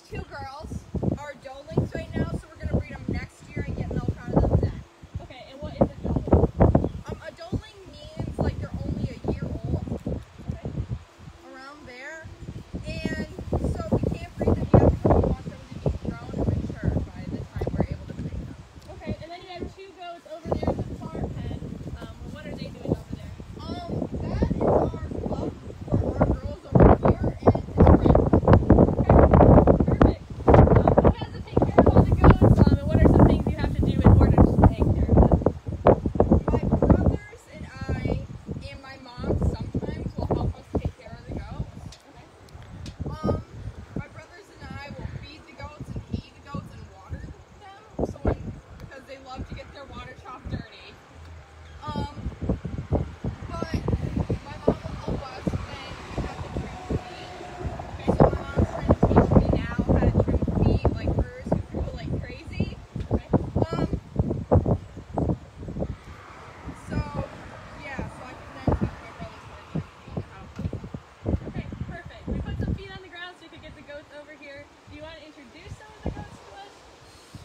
two girls are doelings right now, so we're gonna breed them next year and get milk out of them then. Okay, and what is a doeling? A doeling means like they're only a year old, Okay. around there, and so we can't breed them yet because we want them to be grown and mature by the time we're able to breed them. Okay, and then you have two goats over there in the far pen. What are they doing over there? That is our club for our girls over here and his friends. Perfect. Who has to take care of all the goats? And what are some things you have to do in order to take care of them? My brothers and I and my mom sometimes will help us take care of the goats. Okay. My brothers and I will feed the goats and feed the goats and water them, because they love to get their water trough dirty. But my mom will help us when we have to trim feet. Okay, so my mom's trying to teach me now how to trim feet like hers, who grew like crazy. Okay. So yeah, so I can then teach my brothers how to trim feet and how to put them. Okay, perfect. We put some feet on the ground so we could get the goats over here. Do you want to introduce some of the goats to us?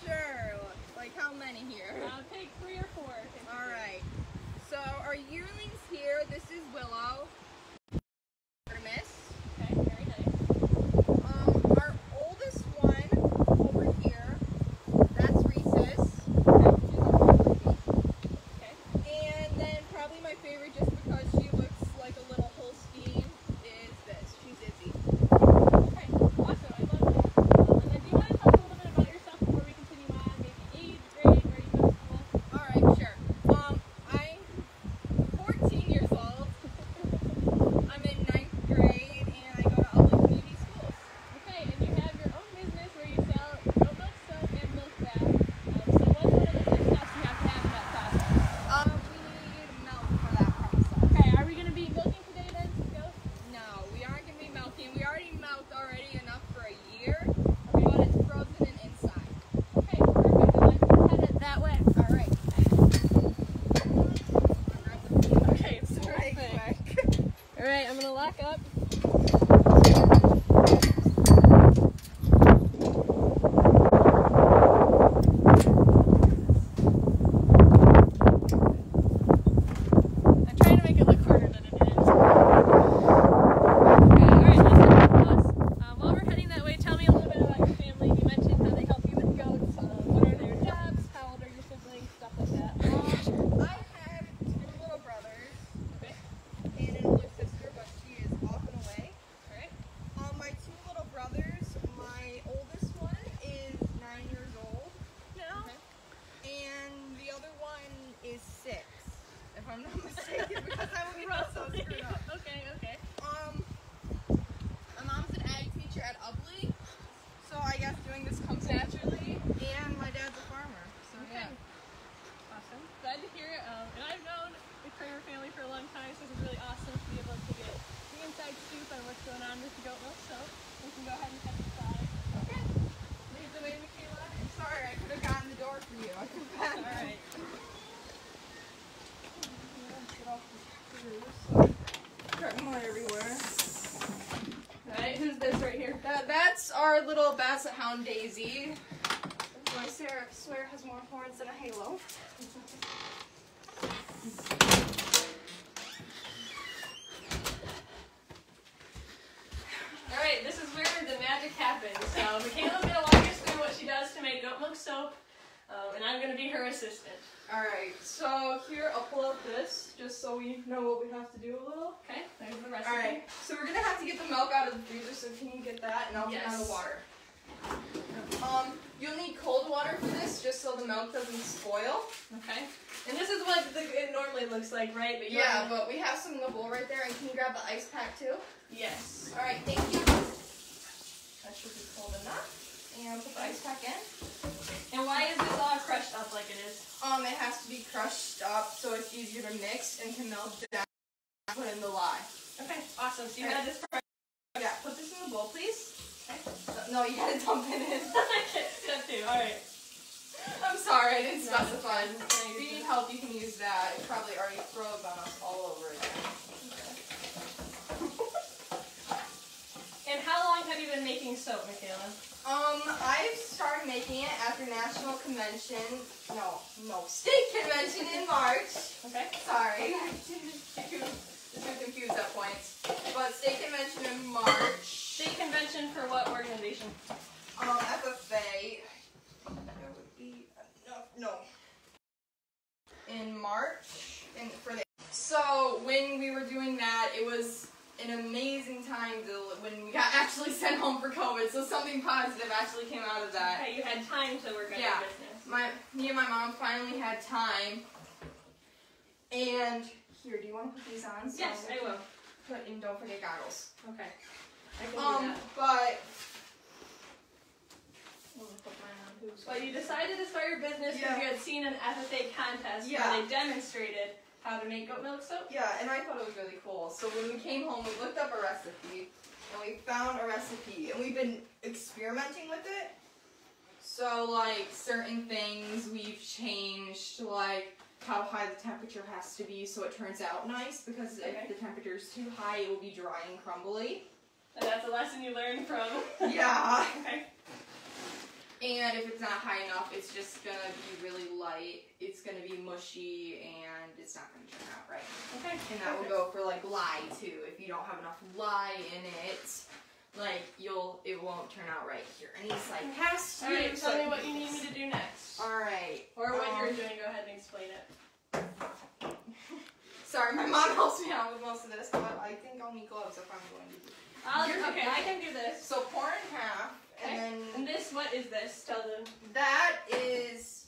Sure. Like how many here? Take 3 or 4. All right. So our yearlings here. This is Willow. Artemis. Okay, very nice. Our oldest one over here. That's Rhesus. Okay. And then probably my favorite, just because she looks like a little Holstein, is this. She's Izzy. Okay, awesome. I love that. And then do you want to talk a little bit about yourself before we continue on? Maybe age, grade, where you go to school? All right, sure. I'm 14 years old. I'm in 9th grade, and I go to Haili Community Schools. Okay, and you have your own business where you sell goat milk, soap, and milk bath. So what's one of the first steps you have to have in that process? We need milk for that process. Okay, are we going to be milking today then, goats? No, we aren't going to be milking. We already milked enough for a year, but it's frozen and inside. Okay, perfect. Then let's head it that way. All right. Okay, it's Right, perfect. quick. All right, I'm going to lock up. I'm trying to make it look harder than it is. Okay, all right, let's head to the bus. While we're heading that way, tell me a little bit about your family. You mentioned how they help you with goats. What are their jobs? How old are your siblings? Stuff like that. I have 2 little brothers Okay, and an older sister, but she is off and away. all right. My 2 little brothers, my oldest one is 9 years old now, Okay. and the other one is 6, if I'm not mistaken, because I would be so screwed up. Okay, okay. My mom's an ag teacher at Ubley, so I guess doing this comes naturally, and my dad's a farmer, so Okay. yeah. Awesome. Glad to hear it. And I've known the Kramer family for a long time, so this is really awesome to be able to get the inside scoop on what's going on with the goat milk. So we can go ahead and head inside. Okay. Lead the way, Michaela. I'm sorry, I could have gotten the door for you. I confess. All right. Get off the screws. Got mud everywhere. All right. Who's this right here? That's our little basset hound Daisy. So I swear has more horns than a halo. All right. This is where the magic happens. So Michaela's gonna walk us through what she does to make goat milk soap, and I'm gonna be her assistant. Alright, so here I'll pull up this just so we know what we have to do a little. Okay. There's the recipe. Alright, so we're gonna have to get the milk out of the freezer, so can you get that and I'll turn on the water. You'll need cold water for this just so the milk doesn't spoil. Okay. And this is what it normally looks like, right? But Yeah, but we have some in the bowl right there, and can you grab the ice pack too? Yes. Alright, thank you. That should be cold enough. And put the ice pack in. And why is this all crushed up like it is? It has to be crushed up so it's easier to mix and can melt down. Put in the lye. Okay, awesome. So you got this. Yeah, put this in the bowl, please. Okay. No, you gotta dump it in. Step 2. All right. I'm sorry, I didn't specify. No, If you need help, you can use that. It probably already froze on us all over again. And how long have you been making soap, Michaela? I started making it after National Convention. No, State Convention in March. Okay. Sorry. Too confused at points. But State Convention in March. State Convention for what organization? FFA. There would be no. In March, so when we were doing that, it was an amazing time when we got actually sent home for COVID. So something positive actually came out of that. Okay, you had time to work on your business. Me and my mom finally had time. And here, do you want to put these on? Yes, I will. And don't forget goggles. Okay. I can do that. But you decided to start your business because you had seen an FFA contest where they demonstrated how to make goat milk soap? Yeah, and I thought it was really cool. So when we came home, we looked up a recipe, and we found a recipe, and we've been experimenting with it. So, like, certain things we've changed, like how high the temperature has to be so it turns out nice, because if the temperature is too high, it will be dry and crumbly. And that's a lesson you learned from? Yeah. Okay. And if it's not high enough, it's just going to be really light. It's going to be mushy, and it's not going to turn out right. Okay. And that will go for, like, lye, too. If you don't have enough lye in it, like, it won't turn out right here. And he's like, has to. All right, tell me what you need me to do next. All right. Or what you're doing. Go ahead and explain it. Sorry, my mom helps me out with most of this, but I think I'll need gloves if I'm going to do it. Okay, I can do this. So pour in half. Okay. And this, what is this? Tell them. That is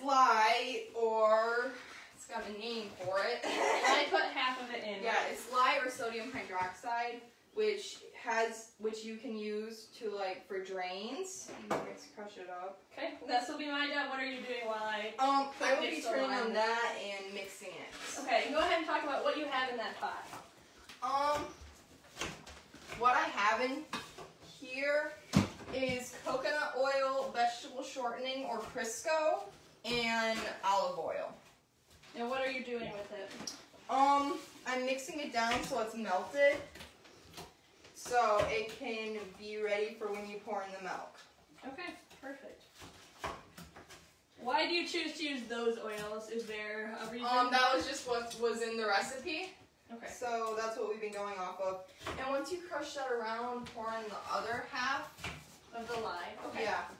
lye, or it's got a name for it. I put half of it in. Yeah, it's lye or sodium hydroxide, which you can use to, like, for drains. You can just crush it up. Okay, this will be my job. What are you doing while I? I will be turning on that and mixing it. Okay, go ahead and talk about what you have in that pot. What I have in here is coconut oil, vegetable shortening or Crisco, and olive oil. And what are you doing with it? I'm mixing it down so it's melted, so it can be ready for when you pour in the milk. Okay, perfect. Why do you choose to use those oils? Is there a reason? That was just what was in the recipe. Okay. So that's what we've been going off of. And once you crush that around, pour in the other half of the lye. Okay. Yeah.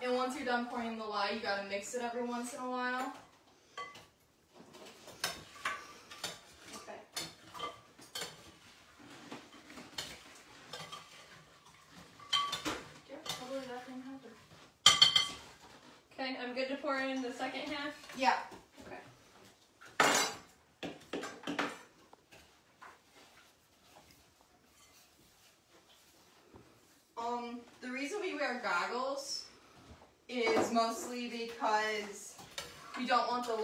And once you're done pouring in the lye, you gotta mix it every once in a while. Okay. Yeah, probably that can happen. Okay, I'm good to pour in the second half? Yeah. Okay. The reason we wear goggles is mostly because we don't want the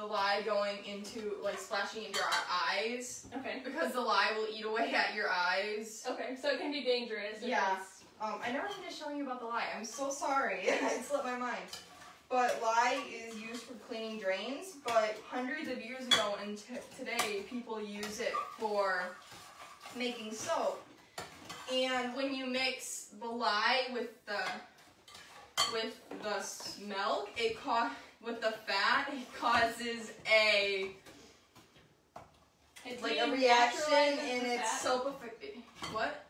lye going into, like, splashing into our eyes. Okay. Because the lye will eat away at your eyes. Okay, so it can be dangerous. Yeah. I never finished showing you about the lye. I'm so sorry. It slipped my mind. But lye is used for cleaning drains, but hundreds of years ago and today, people use it for making soap. And when you mix the lye with the milk, with the fat, it causes a reaction, and it's soapification. What?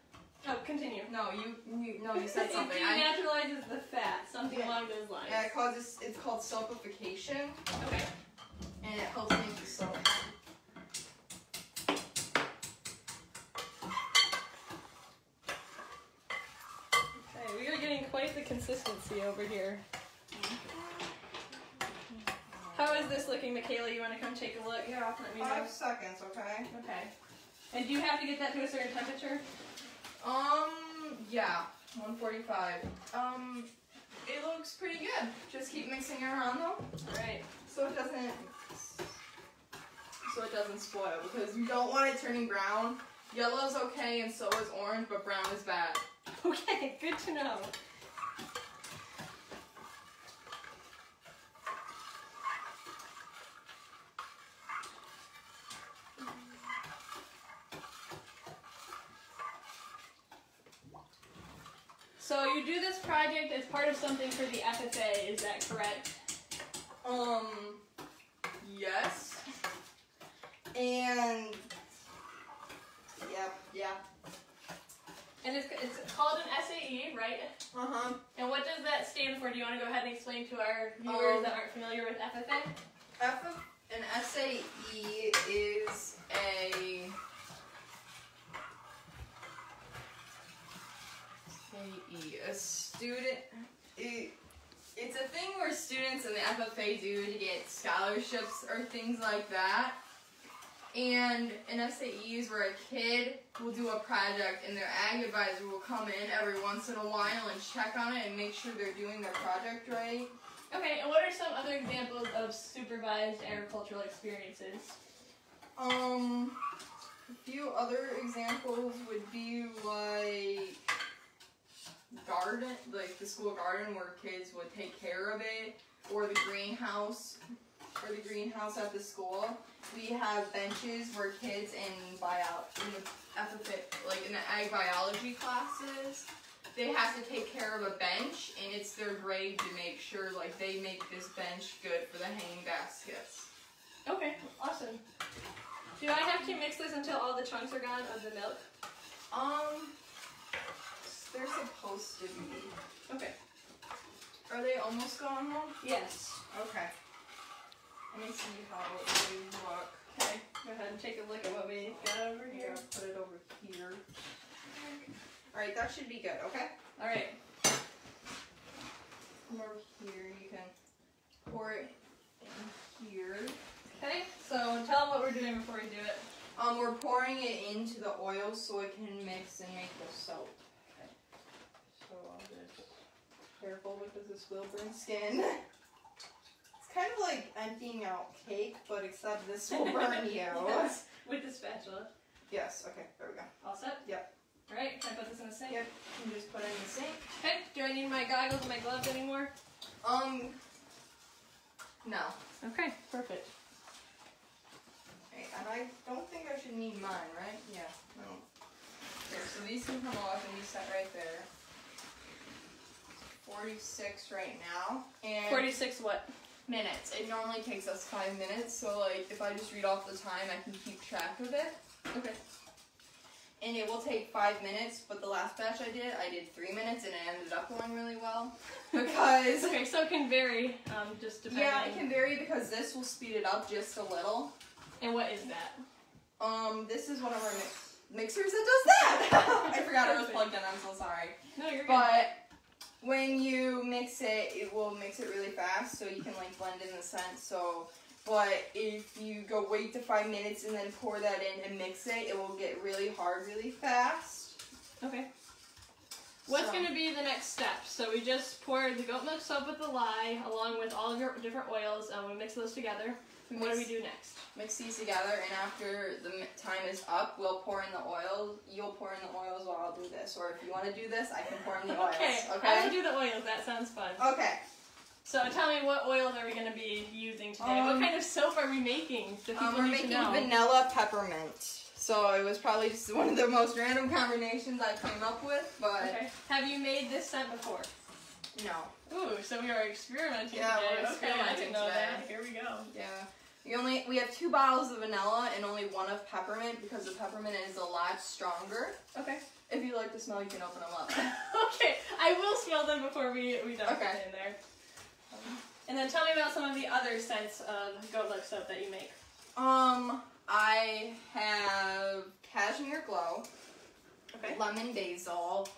Oh, continue. No, you said something. It denaturalizes the fat, something along those lines. Yeah, it's called soapification. Okay. And it helps make the soap. Okay, we are getting quite the consistency over here. How is this looking, Michaela? You want to come take a look? Yeah, let me know. 5 seconds, okay? Okay. And do you have to get that to a certain temperature? Yeah, 145. It looks pretty good. Just keep mixing it around though. Right. So it doesn't spoil, because you don't want it turning brown. Yellow's okay and so is orange, but brown is bad. Okay, good to know. So you do this project as part of something for the FFA, is that correct? Yes. And yeah. And it's called an SAE, right? Uh-huh. And what does that stand for? Do you want to go ahead and explain to our viewers that aren't familiar with FFA? An SAE is a student. It's a thing where students in the FFA do to get scholarships or things like that. And an SAE is where a kid will do a project and their ag advisor will come in every once in a while and check on it and make sure they're doing their project right. Okay, and what are some other examples of supervised agricultural experiences? A few other examples would be like garden, like the school garden where kids would take care of it, or the greenhouse at the school. We have benches where kids in the FFA, like in the ag biology classes, they have to take care of a bench, and it's their grade to make sure like they make this bench good for the hanging baskets. Okay, awesome. Do I have to mix this until all the chunks are gone of the milk? They're supposed to be. Okay. Are they almost gone though? Yes. Okay. Let me see how they look. Okay, go ahead and take a look at what we got over here. Put it over here. Alright, that should be good, okay? Alright. Come over here, you can pour it in here. Okay, so tell them what we're doing before we do it. We're pouring it into the oil so it can mix and make the soap. Okay. So I'll just careful because this will burn skin. It's kind of like emptying out cake, but except this will burn you. Yes, with the spatula. Yes, okay, there we go. All set? Yep. Alright, can I put this in the sink? Yep, you can just put it in the sink. Okay, do I need my goggles and my gloves anymore? No. Okay, perfect. Okay, and I don't think I should need mine, right? Yeah, no. Okay, so these can come off and be set right there. 46 right now. And 46 what? minutes. It normally takes us 5 minutes, so like if I just read off the time, I can keep track of it. Okay. And it will take 5 minutes, but the last batch I did 3 minutes, and it ended up going really well. Because... Okay, so it can vary, just depending. Yeah, it can vary because this will speed it up just a little. And what is that? This is one of our mixers that does that! I forgot it was plugged in, I'm so sorry. No, you're good. But when you mix it, it will mix it really fast, so you can like blend in the scent, so... But if you go wait to 5 minutes and then pour that in and mix it, it will get really hard really fast. Okay. What's going to be the next step? So we just poured the goat milk soap with the lye along with all of your different oils, and we mix those together. What do we do next? Mix these together, and after the time is up, we'll pour in the oil. You'll pour in the oils while I'll do this. Or if you want to do this, I can pour in the oils. Okay. I will do the oils. That sounds fun. Okay. So tell me, what oils are we going to be using today? What kind of soap are we making? We're making vanilla peppermint. So it was probably just one of the most random combinations I came up with, but... Okay. Have you made this scent before? No. Ooh, so we are experimenting today. We're experimenting I didn't know today. that. Here we go. Yeah. We have 2 bottles of vanilla and only 1 of peppermint because the peppermint is a lot stronger. Okay. If you like the smell, you can open them up. Okay. I will smell them before we dump Okay. it in there. And then tell me about some of the other scents of goat milk soap that you make. I have cashmere glow, lemon basil.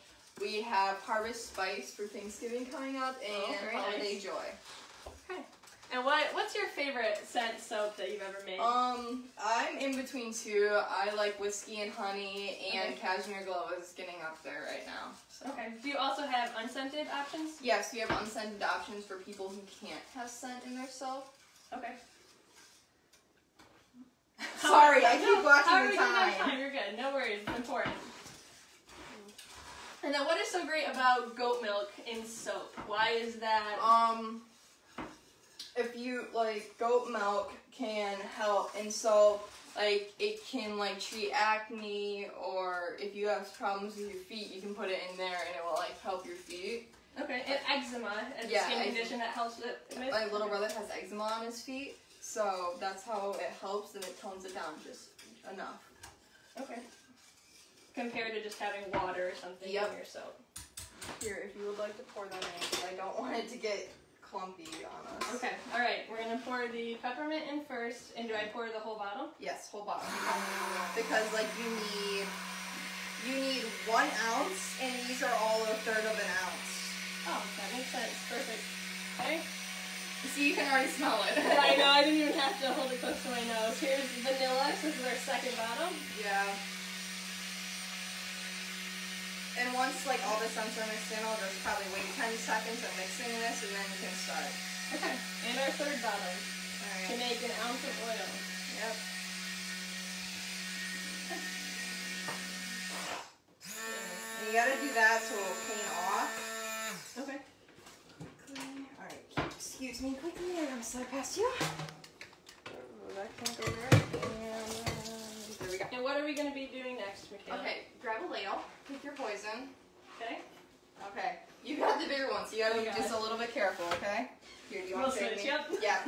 We have harvest spice for Thanksgiving coming up, and holiday joy. Okay. And what's your favorite scent soap that you've ever made? I'm in between 2. I like whiskey and honey, and cashmere glow is getting up there right now. So. Okay. Do you also have unscented options? Yes, we have unscented options for people who can't have scent in their soap. Okay. Sorry, I keep watching the time. You're good. No worries. It's important. And then what is so great about goat milk in soap? Why is that? if you like goat milk can help, and so like it can like treat acne, or if you have problems with your feet, you can put it in there and it will like help your feet. Okay, and eczema, a skin condition that helps with. My little brother has eczema on his feet, so that's how it helps, and it tones it down just enough. Okay. Compared to just having water or something in your soap. Here, if you would like to pour that in, because I don't want it to get clumpy on us. Okay, alright, we're going to pour the peppermint in first, and do I pour the whole bottle? Yes, whole bottle. Because like you need 1 ounce, and these are all 1/3 of an ounce. Oh, that makes sense. Perfect. Okay. See, you can already smell it. I know, I didn't even have to hold it close to my nose. Here's vanilla, this is our second bottle. Yeah. And once like all the scents are mixed in, I'll just probably wait 10 seconds of mixing this, and then you can start. Okay. And our third bottle. Alright. To make 1 ounce of oil. Yep. And you gotta do that so it'll clean off. Okay. Alright, excuse me quickly, I'm gonna slide past you. That can't go right. And there we go. And what are we going to be doing next, Michaela? Okay, grab a ladle, pick your poison. Okay. Okay, you got the bigger one, so you gotta be just a little bit careful, okay? Here, do you want to save me? Yep. Yeah.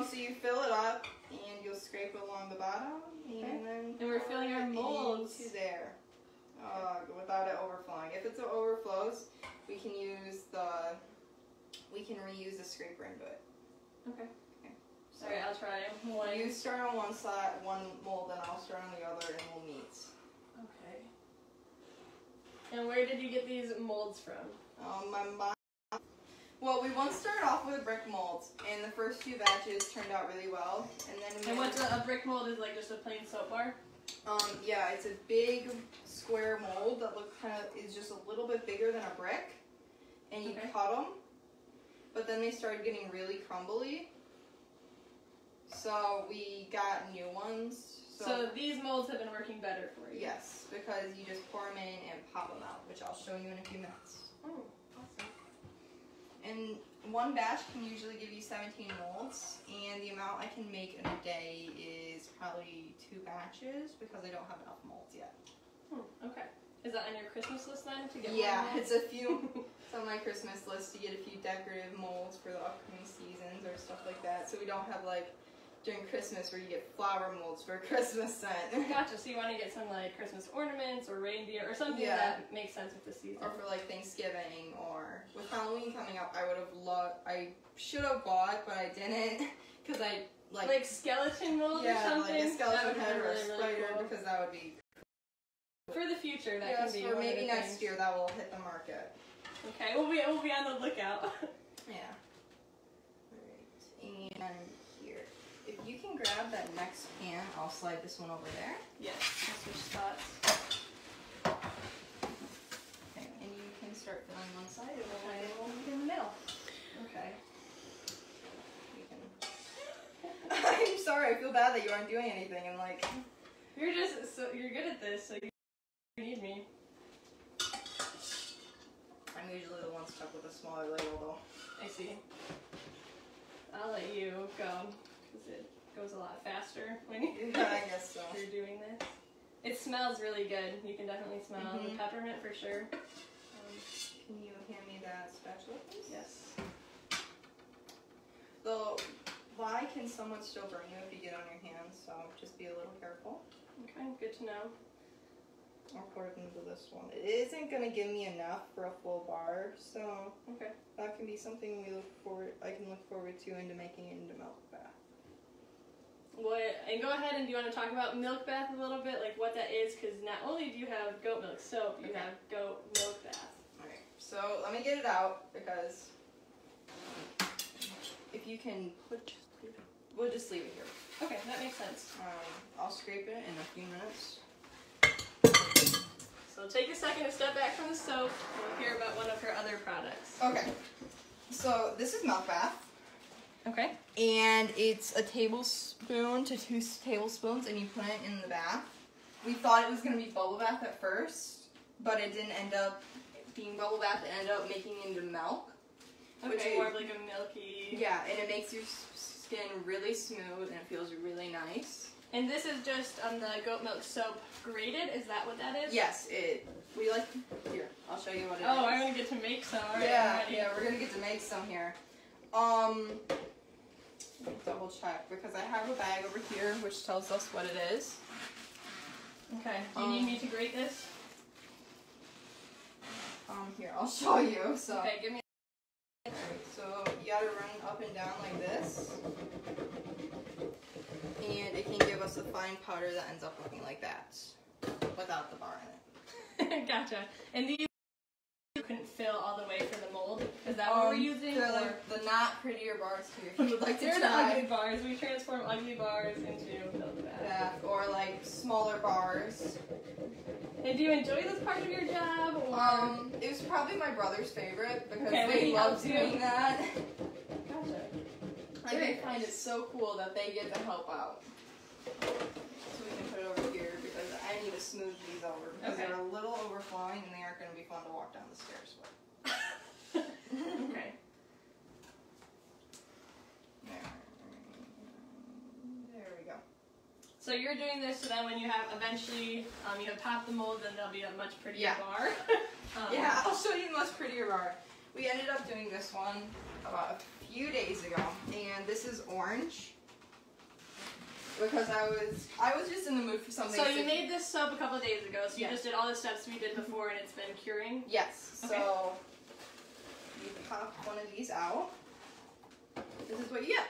So you fill it up, and you'll scrape it along the bottom, and then we're filling our molds. Into there. Without it overflowing. If it overflows, we can reuse the scraper into it. Okay. So alright, I'll try one. you start on one side, one mold, and I'll start on the other, and we'll meet. Okay. And where did you get these molds from? My mom. Well, we once started off with brick molds, and the first few batches turned out really well, and then we. And what's a brick mold? Is like just a plain soap bar? Yeah, it's a big square mold that is just a little bit bigger than a brick, and you cut them, but then they started getting really crumbly. So we got new ones. So these molds have been working better for you? Yes, because you just pour them in and pop them out, which I'll show you in a few minutes. Oh, awesome. And one batch can usually give you 17 molds, and the amount I can make in a day is probably 2 batches because I don't have enough molds yet. Okay. Is that on your Christmas list then? To get it's a few. It's on my Christmas list to get a few decorative molds for the upcoming seasons or stuff like that, so we don't have like during Christmas where you get flower molds for a Christmas scent. Gotcha, so you want to get some like Christmas ornaments or reindeer or something that makes sense with the season. Or for like Thanksgiving, or with Halloween coming up, I should have bought, but I didn't, because I like skeleton molds or something? Yeah, like a skeleton head or a really spider, cool. because that would be... For the future, that can be for one maybe of the next things. year that will hit the market. Okay, we'll be on the lookout. Yeah. Alright, and here. If you can grab that next pan, I'll slide this one over there. Yes, let's switch spots. Okay, and you can start filling one side and we'll in the middle. Okay. I'm sorry, I feel bad that you aren't doing anything, and like... You're good at this, so you need me. I'm usually the one stuck with a smaller ladle, though. I see. I'll let you go, because it goes a lot faster when I guess so. you're doing this. It smells really good. You can definitely smell the peppermint for sure. Can you hand me that spatula, please? Yes. So, why can someone still burn you if you get on your hands? So just be a little careful. Okay, good to know. I'll pour it into this one. It isn't gonna give me enough for a full bar, so that can be something I can look forward to into making it into milk bath. And go ahead, and do you want to talk about milk bath a little bit, like what that is? Because not only do you have goat milk soap, you have goat milk bath. Alright, so let me get it out, because if you can we'll just leave it here. Okay, that makes sense. I'll scrape it in a few minutes. So take a second to step back from the soap, and we'll hear about one of her other products. Okay, so this is milk bath. Okay. And it's a tablespoon to 2 tablespoons, and you put it in the bath. We thought it was going to be bubble bath at first, but it didn't end up being bubble bath. It ended up making it into milk. Okay, more of like a milky... Yeah, and it makes your skin really smooth and it feels really nice. And this is just the goat milk soap grated, is that what that is? Yes, we like, here, I'll show you what it is. Oh, I'm gonna get to make some, alright. Yeah, we're gonna get to make some here. Let me double check, because I have a bag over here which tells us what it is. Okay, do you need me to grate this? Here, I'll show you, so. Okay, give me. Alright, so you gotta run up and down like this. And it can give us a fine powder that ends up looking like that, without the bar in it. Gotcha. And these you couldn't fill all the way for the mold? Is that what we're using? They're like the not prettier bars here, if you would like to They're try. the ugly bars. We transform ugly bars into filled bags. Yeah, or like smaller bars. And do you enjoy this part of your job? Or? It was probably my brother's favorite because Okay, they love doing that. Gotcha. Like, they find it so cool that they get to help out. So we can put it over here because I need to smooth these over because they're a little overflowing and they aren't going to be fun to walk down the stairs with. Okay. There we go. So you're doing this so that when you have eventually, you have topped the mold, then there'll be a much prettier bar. Yeah, I'll show you a much prettier bar. We ended up doing this one about a few days ago, and this is orange because I was just in the mood for something. So you made this soap a couple of days ago, so you Yes. just did all the steps we did before and it's been curing? Yes. Okay. So you pop one of these out. This is what you get.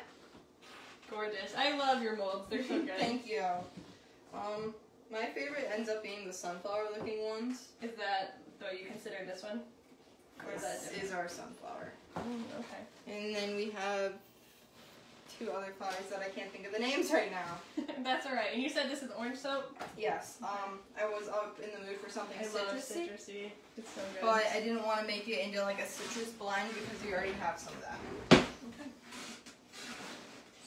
Gorgeous. I love your molds. They're so good. Thank you. My favorite ends up being the sunflower looking ones. Is that what you consider this one? Or is that This is our sunflower. okay. And then we have two other flowers that I can't think of the names right now. That's alright. And you said this is orange soap? Yes. I was up in the mood for something I love citrusy. citrusy. It's so good. But I didn't want to make it into like a citrus blend because we already have some of that. Okay.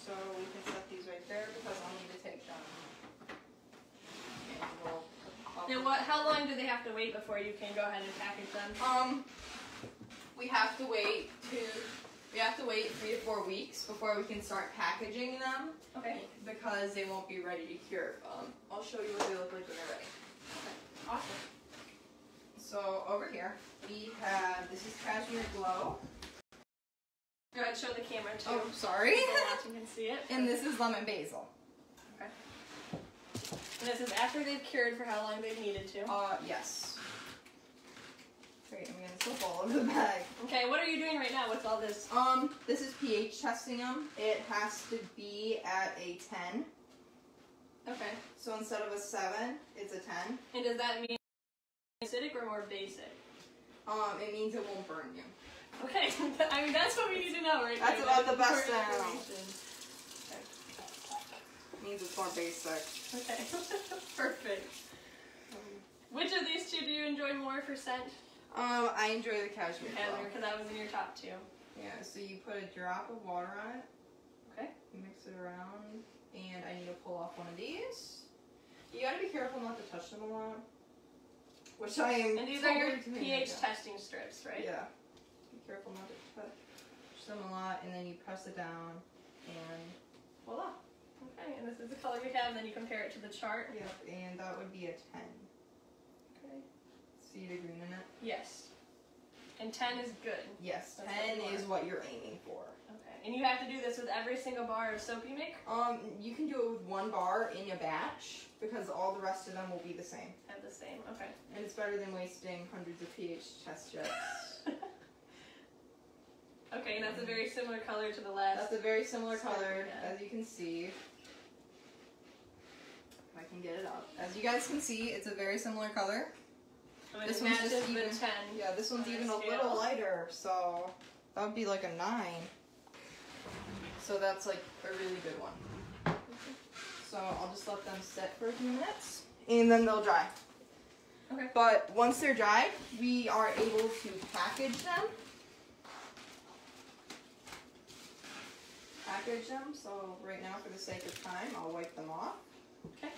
So we can set these right there because I'll need to take them. And we'll And how long do they have to wait before you can go ahead and package them? We have to wait 3 to 4 weeks before we can start packaging them. Okay. Because they won't be ready to cure. I'll show you what they look like when they're ready. Okay. Awesome. So over here we have, this is Cashmere Glow. Go ahead and show the camera too. Oh, sorry. People watching can see it. And this is Lemon Basil. Okay. And this is after they've cured for how long they've needed to. Yes. Great, I'm gonna slip all over the bag. Okay, what are you doing right now? What's all this? This is pH testing them. It has to be at a 10. Okay. So instead of a 7, it's a 10. And does that mean acidic or more basic? It means it won't burn you. Okay, I mean that's what we need to know right now. That's about the best important I know. information. It means it's more basic. Okay, perfect. Which of these two do you enjoy more for scent? I enjoy the Cashmere Glow. Because that was in your top two. Yeah, so you put a drop of water on it. Okay. You mix it around, and I need to pull off one of these. You gotta be careful not to touch them a lot. Which I am. And these are your totally doing pH right now. testing strips, right? Yeah. Be careful not to touch them a lot, and then you press it down, and voila. Okay, and this is the color we have, and then you compare it to the chart. Yep, and that would be a 10. Okay. See the green in it? Yes. And 10 is good. Yes, That's 10 what you is what you're aiming for. Okay. And you have to do this with every single bar of soap you make? You can do it with one bar in a batch, because all the rest of them will be the same. Have the same, okay. And it's better than wasting hundreds of pH test strips. Okay, and that's a very similar color to the last. That's a very similar color, Yeah. as you can see. If I can get it up. As you guys can see, it's a very similar color. And This it one's matches just the even, 10. yeah, this one's on even the a scale. little lighter, so that would be like a 9. So that's like a really good one. So I'll just let them sit for a few minutes, and then they'll dry. Okay. But once they're dried, we are able to package them. So right now, for the sake of time, I'll wipe them off. Okay.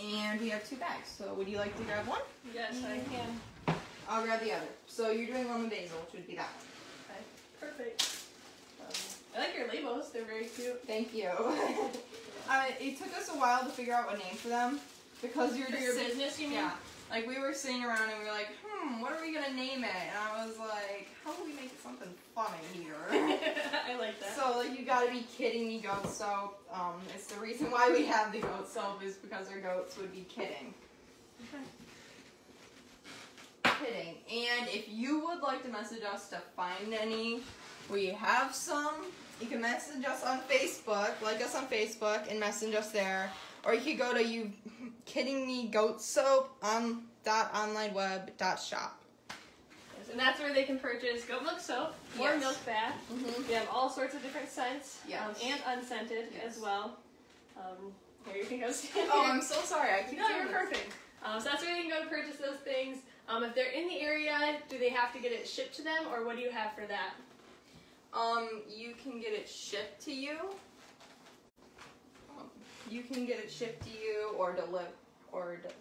And we have 2 bags. So would you like to grab one? Yes, I can. I'll grab the other. So you're doing lemon basil, which would be that one. Okay. perfect. I like your labels. They're very cute. Thank you. It took us a while to figure out a name for them because you're For your business, you mean? Yeah. Like we were sitting around and we were like, what are we gonna name it? And I was like, how do we make it something funny here? I like that. So like, you gotta be kidding me, goat soap. It's the reason why we have the goat soap is because our goats would be kidding. Okay. Kidding. And if you would like to message us to find any, we have some. You can message us on Facebook, like us on Facebook, and message us there. Or you could go to You Kidding Me Goat Soap .onlineweb.shop. Yes, and that's where they can purchase goat milk soap or Yes. milk bath. We have all sorts of different scents, Yes. and unscented as well. Here, you can go stand Oh, here. I'm so sorry. I keep No, doing you're this. perfect. So that's where they can go to purchase those things. If they're in the area, do they have to get it shipped to them, or what do you have for that? You can get it shipped to you. You can get it shipped to you, or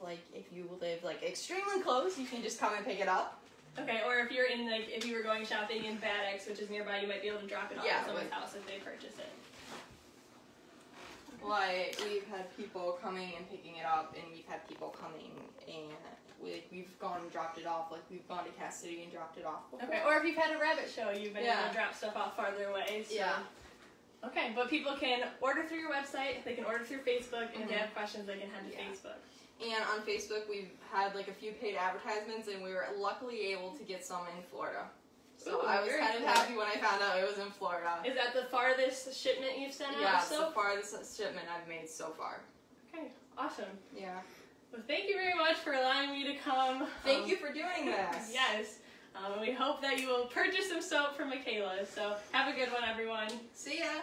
like if you live like extremely close, you can just come and pick it up. Okay, or if you're in if you were going shopping in Bad X, which is nearby, you might be able to drop it off at someone's house if they purchase it. Like we've had people coming and picking it up, and we've had people coming and we've gone and dropped it off. Like we've gone to Cass City and dropped it off before. Okay, or if you've had a rabbit show, you've been able to drop stuff off farther away. So. Yeah. Okay, but people can order through your website, they can order through Facebook, and if they have questions, they can head to Facebook. And on Facebook, we've had like a few paid advertisements, and we were luckily able to get some in Florida. So Ooh, I was kind of happy when I found out it was in Florida. Is that the farthest shipment you've sent out? Yeah, it's the farthest shipment I've made so far. Okay, awesome. Yeah. Well, thank you very much for allowing me to come. Thank you for doing this. Yes. We hope that you will purchase some soap from Michaela. So have a good one, everyone. See ya.